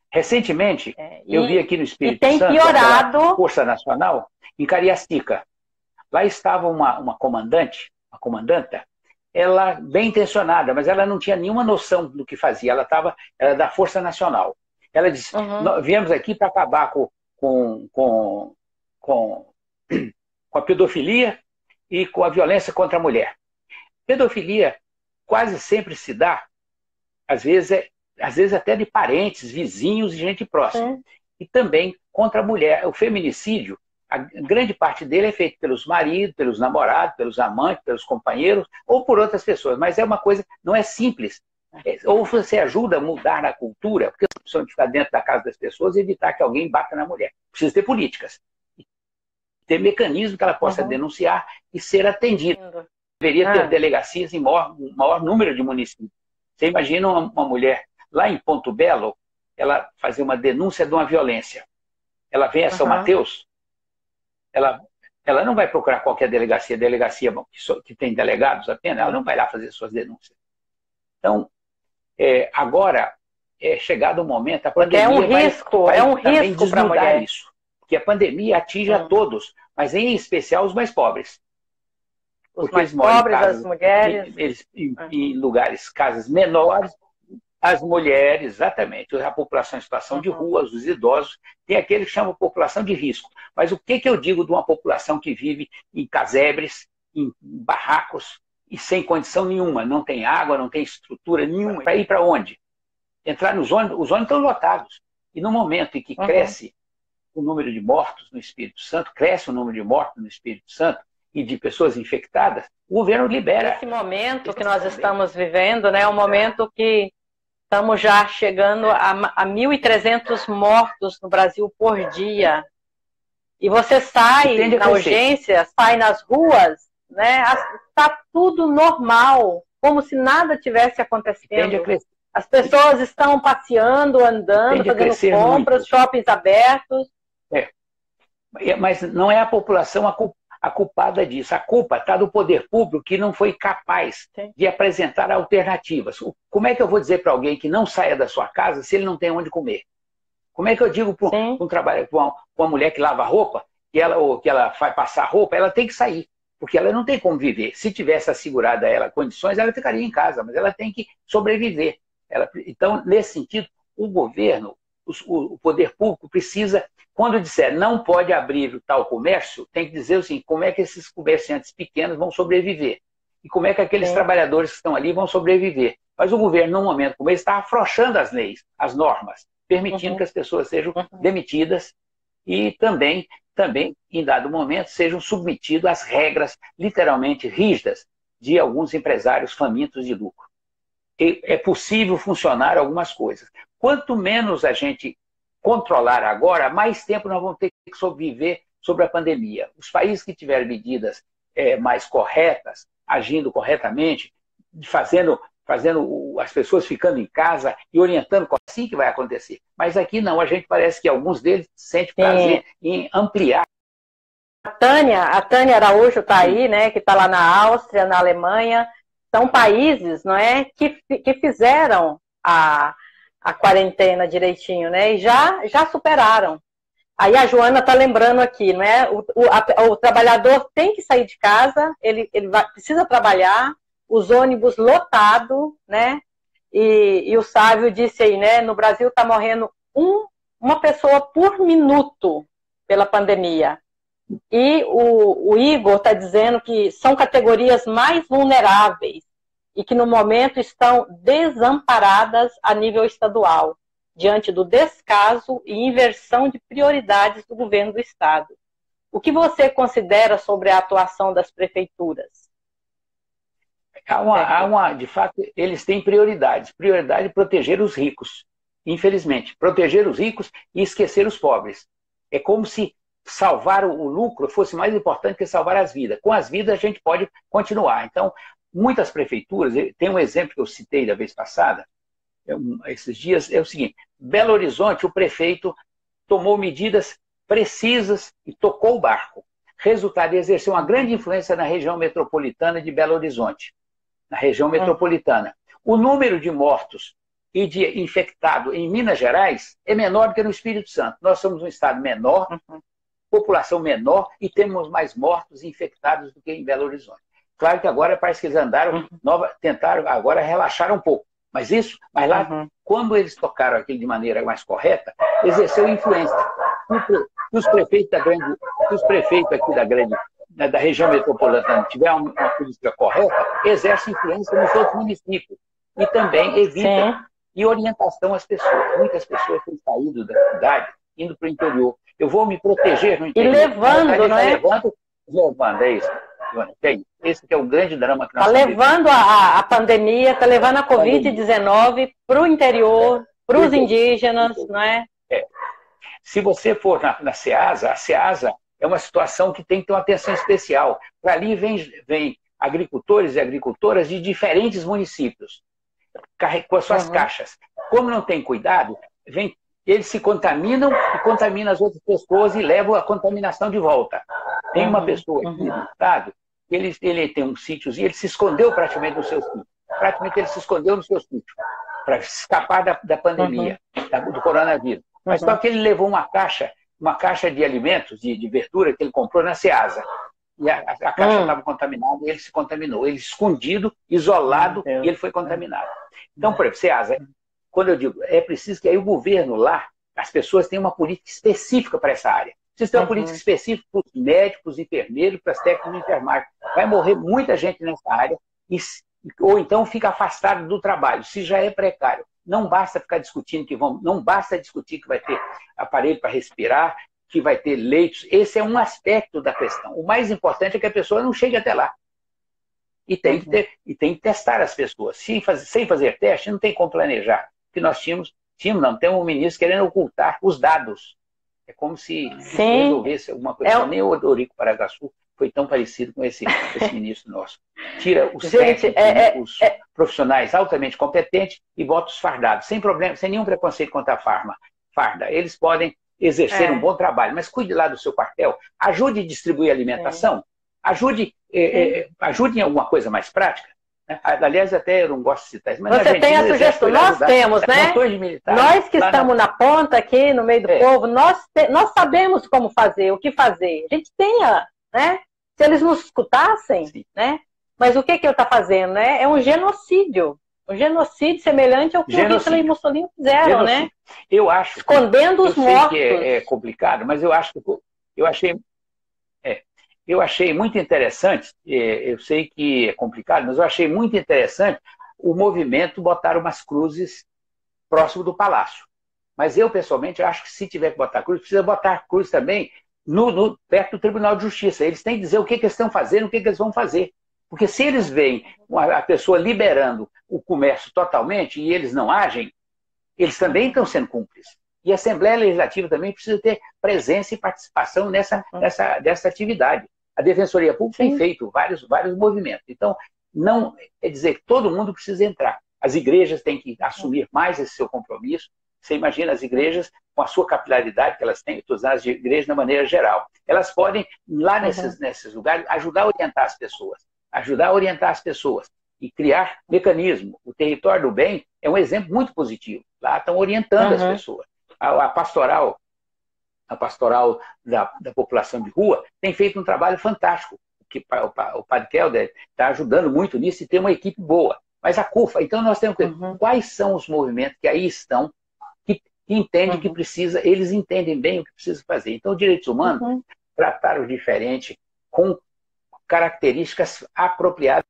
Recentemente, eu vi aqui no E Espírito tem Santo, piorado. Força Nacional, em Cariacica. Lá estava uma comandante, uma comandanta, ela bem intencionada, mas ela não tinha nenhuma noção do que fazia. Ela era da Força Nacional. Ela disse: Uhum. viemos aqui para acabar com, com, com a pedofilia e com a violência contra a mulher. Pedofilia quase sempre se dá, às vezes até de parentes, vizinhos e gente próxima. Sim. E também contra a mulher. O feminicídio, a grande parte dele é feito pelos maridos, pelos namorados, pelos amantes, pelos companheiros ou por outras pessoas. Mas é uma coisa, não é simples. Ou você ajuda a mudar na cultura, porque a opção de ficar dentro da casa das pessoas e evitar que alguém bata na mulher. Precisa ter políticas. Ter mecanismo que ela possa denunciar e ser atendida. Deveria ter delegacias em maior número de municípios. Você imagina uma mulher lá em Ponto Belo, ela fazer uma denúncia de uma violência. Ela vem a São Mateus, ela não vai procurar qualquer delegacia que tem delegados apenas, ela não vai lá fazer suas denúncias. Então, agora é chegado o momento, a pandemia é um risco para a mulher isso, porque a pandemia atinge a todos, mas em especial os mais pobres. Os mais pobres, as mulheres. Em lugares, casas menores, as mulheres, exatamente, a população em situação de rua, os idosos, tem aquele que chama população de risco. Mas o que eu digo de uma população que vive em casebres, em barracos, e sem condição nenhuma, não tem água, não tem estrutura nenhuma, para ir para onde? Entrar nos ônibus, os ônibus estão lotados. E no momento em que cresce o número de mortos no Espírito Santo, cresce o número de mortos no Espírito Santo, e de pessoas infectadas, o governo libera. Esse momento que nós estamos vivendo, né, é um momento que estamos já chegando a 1.300 mortos no Brasil por dia. E você sai na urgência, sai nas ruas, né, está tudo normal, como se nada tivesse acontecendo. As pessoas estão passeando, andando, fazendo compras, shoppings abertos. Mas não é a população a culpada disso. A culpa está do poder público que não foi capaz de apresentar alternativas. Como é que eu vou dizer para alguém que não saia da sua casa se ele não tem onde comer? Como é que eu digo para uma mulher que lava roupa, que ela vai passar roupa, ela tem que sair, porque ela não tem como viver. Se tivesse assegurado a ela condições, ela ficaria em casa, mas ela tem que sobreviver. Então, nesse sentido, o governo, o poder público precisa, quando disser não pode abrir o tal comércio, tem que dizer assim, como é que esses comerciantes pequenos vão sobreviver? E como é que aqueles trabalhadores que estão ali vão sobreviver? Mas o governo, num momento como esse, está afrouxando as leis, as normas, permitindo que as pessoas sejam demitidas e também, em dado momento, sejam submetidos às regras literalmente rígidas de alguns empresários famintos de lucro. E é possível funcionar algumas coisas. Quanto menos a gente controlar agora, mais tempo nós vamos ter que sobreviver sobre a pandemia. Os países que tiverem medidas mais corretas, agindo corretamente, fazendo as pessoas ficando em casa e orientando assim que vai acontecer. Mas aqui não, a gente parece que alguns deles sentem prazer em ampliar. A Tânia Araújo está aí, né, que está lá na Áustria, na Alemanha. São países, não é, que fizeram a quarentena direitinho, né? E já superaram. Aí a Joana está lembrando aqui, não é? O trabalhador tem que sair de casa, ele precisa trabalhar, os ônibus lotados, né? E o Sávio disse aí, né? No Brasil está morrendo uma pessoa por minuto pela pandemia. E o Igor está dizendo que são categorias mais vulneráveis e que no momento estão desamparadas a nível estadual, diante do descaso e inversão de prioridades do governo do Estado. O que você considera sobre a atuação das prefeituras? De fato, eles têm prioridades. Prioridade é proteger os ricos, infelizmente. Proteger os ricos e esquecer os pobres. É como se salvar o lucro fosse mais importante que salvar as vidas. Com as vidas a gente pode continuar. Então, muitas prefeituras, tem um exemplo que eu citei da vez passada, esses dias, é o seguinte: Belo Horizonte, o prefeito tomou medidas precisas e tocou o barco. Resultado, exerceu uma grande influência na região metropolitana de Belo Horizonte. Na região metropolitana. O número de mortos e de infectado em Minas Gerais é menor do que no Espírito Santo. Nós somos um estado menor, população menor e temos mais mortos e infectados do que em Belo Horizonte. Claro que agora parece que eles andaram, tentaram agora relaxar um pouco. Mas lá, quando eles tocaram aquilo de maneira mais correta, exerceu influência. Se os prefeitos aqui da região metropolitana tiver uma política correta, exerce influência nos outros municípios. E também evita e orientação às pessoas. Muitas pessoas têm saído da cidade, indo para o interior. Eu vou me proteger no interior. E levando, não é? Levando, é isso. Esse que é o grande drama que nós estamos levando a pandemia, está levando a Covid-19 para o interior, para os indígenas, não é? Se você for na SEASA, a SEASA é uma situação que tem que ter uma atenção especial. Para ali vem agricultores e agricultoras de diferentes municípios, com as suas caixas. Como não tem cuidado, eles se contaminam e contaminam as outras pessoas e levam a contaminação de volta. Tem uma pessoa aqui no estado, ele tem um sítio e ele se escondeu praticamente no seu sítio. Praticamente ele se escondeu no seu sítio para escapar da pandemia, do coronavírus. Mas só que ele levou uma caixa de alimentos, de verdura que ele comprou na SEASA. E a caixa estava contaminada e ele se contaminou. Ele escondido, isolado, e ele foi contaminado. Então, por exemplo, SEASA, quando eu digo, é preciso que aí o governo lá, as pessoas tenham uma política específica para essa área. Precisa ter uma política específica para os médicos, enfermeiros, para as técnicas de enfermagem. Vai morrer muita gente nessa área, ou então fica afastado do trabalho, se já é precário. Não basta ficar discutindo não basta discutir que vai ter aparelho para respirar, que vai ter leitos. Esse é um aspecto da questão. O mais importante é que a pessoa não chegue até lá. E tem que testar as pessoas. Sem fazer teste, não tem como planejar. Porque nós temos um ministro querendo ocultar os dados. É como se resolvesse alguma coisa. Nem o Odorico Paraguaçu foi tão parecido com esse ministro nosso. Tira os técnicos, os profissionais altamente competentes e bota os fardados, sem problema, sem nenhum preconceito contra a farda. Eles podem exercer um bom trabalho, mas cuide lá do seu quartel, ajude a distribuir alimentação, ajude em alguma coisa mais prática. Aliás, até eu não gosto de citar isso. Mas você tem a sugestão, nós temos, né? Nós que estamos na ponta aqui, no meio do povo, nós sabemos como fazer, o que fazer. A gente tem, né? Se eles nos escutassem, né? Mas o que ele está fazendo, né? É um genocídio. Um genocídio semelhante ao que o Hitler e Mussolini fizeram, né? Eu acho. Escondendo os mortos. Eu sei que é complicado, mas eu acho que eu achei muito interessante, eu sei que é complicado, mas eu achei muito interessante o movimento botar umas cruzes próximo do palácio. Mas eu, pessoalmente, acho que se tiver que botar cruz, precisa botar cruz também perto do Tribunal de Justiça. Eles têm que dizer o que eles estão fazendo, o que eles vão fazer. Porque se eles veem a pessoa liberando o comércio totalmente e eles não agem, eles também estão sendo cúmplices. E a Assembleia Legislativa também precisa ter presença e participação dessa atividade. A Defensoria Pública tem feito vários movimentos. Então, não é dizer que todo mundo precisa entrar. As igrejas têm que assumir mais esse seu compromisso. Você imagina as igrejas, com a sua capilaridade que elas têm, todas as igrejas de maneira geral. Elas podem, lá nesses lugares, ajudar a orientar as pessoas. E criar mecanismo. O Território do Bem é um exemplo muito positivo. Lá estão orientando as pessoas. A pastoral da população de rua tem feito um trabalho fantástico. O Padre Kelder está ajudando muito nisso e tem uma equipe boa. Mas a CUFA, então nós temos que ver quais são os movimentos que aí estão, que entendem que precisa, eles entendem bem o que precisa fazer. Então, os direitos humanos trataram diferente, com características apropriadas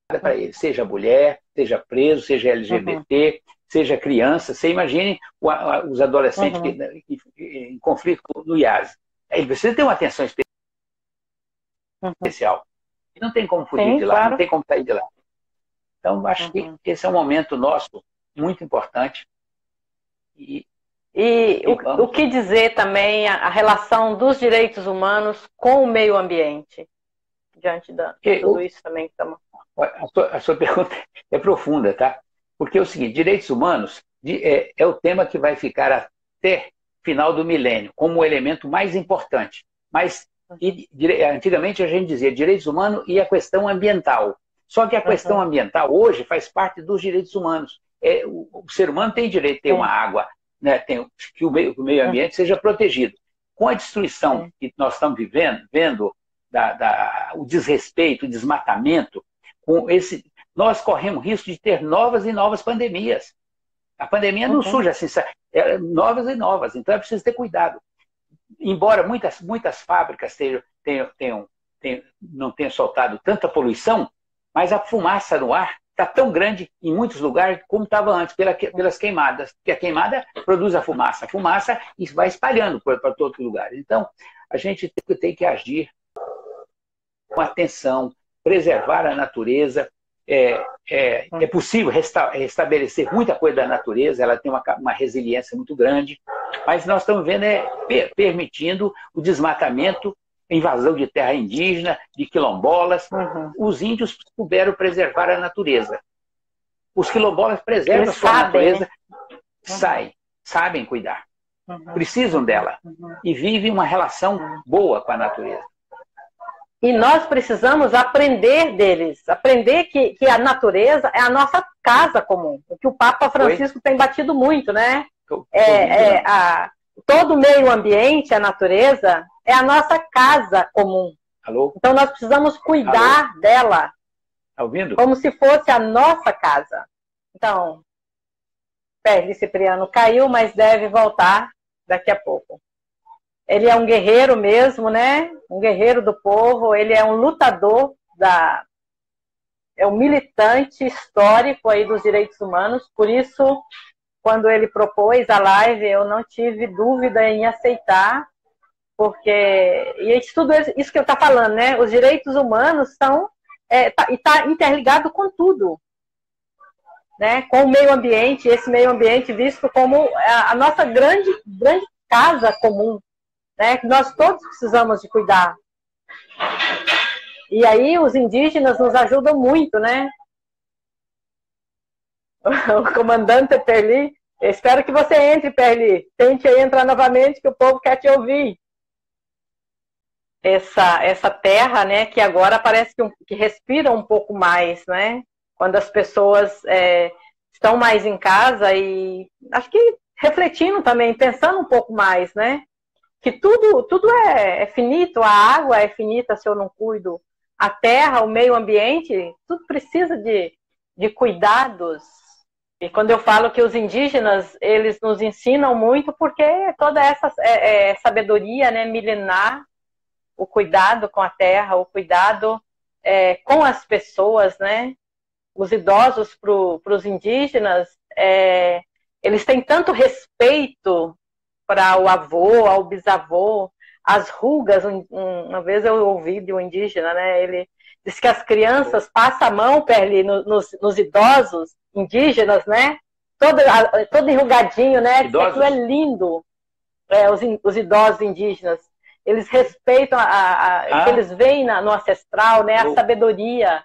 para eles, seja mulher, seja preso, seja LGBT, seja criança. Você imagine os adolescentes em conflito no IAS. Ele precisa ter uma atenção especial. Não tem como fugir de lá, não tem como sair de lá. Então, acho que esse é um momento nosso muito importante. O que dizer também a relação dos direitos humanos com o meio ambiente? Diante de tudo isso também que estamos... A sua pergunta é profunda, tá? Porque é o seguinte, direitos humanos é o tema que vai ficar até final do milênio, como o elemento mais importante. Mas, antigamente a gente dizia direitos humanos e a questão ambiental. Só que a questão ambiental hoje faz parte dos direitos humanos. o ser humano tem direito de ter uma água, né, que o meio ambiente seja protegido. Com a destruição que nós estamos vendo o desrespeito, o desmatamento, nós corremos risco de ter novas e novas pandemias. A pandemia não surge assim, novas e novas, então é preciso ter cuidado. Embora muitas fábricas não tenham soltado tanta poluição, mas a fumaça no ar está tão grande em muitos lugares como estava antes, pelas queimadas, porque a queimada produz a fumaça e vai espalhando para todos os lugares. Então, a gente tem que agir com atenção, preservar a natureza. É possível restabelecer muita coisa da natureza, ela tem uma resiliência muito grande, mas nós estamos vendo permitindo o desmatamento, invasão de terra indígena, de quilombolas. Os índios souberam preservar a natureza. Os quilombolas preservam a sua natureza, sabem cuidar, precisam dela e vivem uma relação boa com a natureza. E nós precisamos aprender deles, aprender que a natureza é a nossa casa comum, o que o Papa Francisco tem batido muito, né? Todo o meio ambiente, a natureza, é a nossa casa comum. Alô? Então nós precisamos cuidar dela. Tá ouvindo? Como se fosse a nossa casa. Então, Perli Cipriano caiu, mas deve voltar daqui a pouco. Ele é um guerreiro mesmo, né? Um guerreiro do povo, ele é um lutador, é um militante histórico aí dos direitos humanos. Por isso, quando ele propôs a live, eu não tive dúvida em aceitar, porque tudo isso que eu estou falando, né? Os direitos humanos está interligado com tudo, né? Com o meio ambiente, esse meio ambiente visto como a nossa grande casa comum, né, que nós todos precisamos de cuidar. E aí os indígenas nos ajudam muito, né? O comandante Perli, eu espero que você entre, Perli. Tente aí entrar novamente, que o povo quer te ouvir. Essa terra, né, que agora parece que respira um pouco mais, né? Quando as pessoas estão mais em casa e acho que refletindo também, pensando um pouco mais, né? Que tudo é finito, a água é finita se eu não cuido, a terra, o meio ambiente, tudo precisa de cuidados. E quando eu falo que os indígenas, eles nos ensinam muito, porque toda essa sabedoria, né, milenar, o cuidado com a terra, o cuidado com as pessoas, né? Os idosos para os indígenas, eles têm tanto respeito para o avô, ao bisavô, as rugas. Uma vez eu ouvi de um indígena, né? Ele disse que as crianças passam a mão, Perli, nos idosos indígenas, né? Todo enrugadinho, né? Aquilo é lindo. Os idosos indígenas, eles respeitam o que eles veem no ancestral, né? A sabedoria.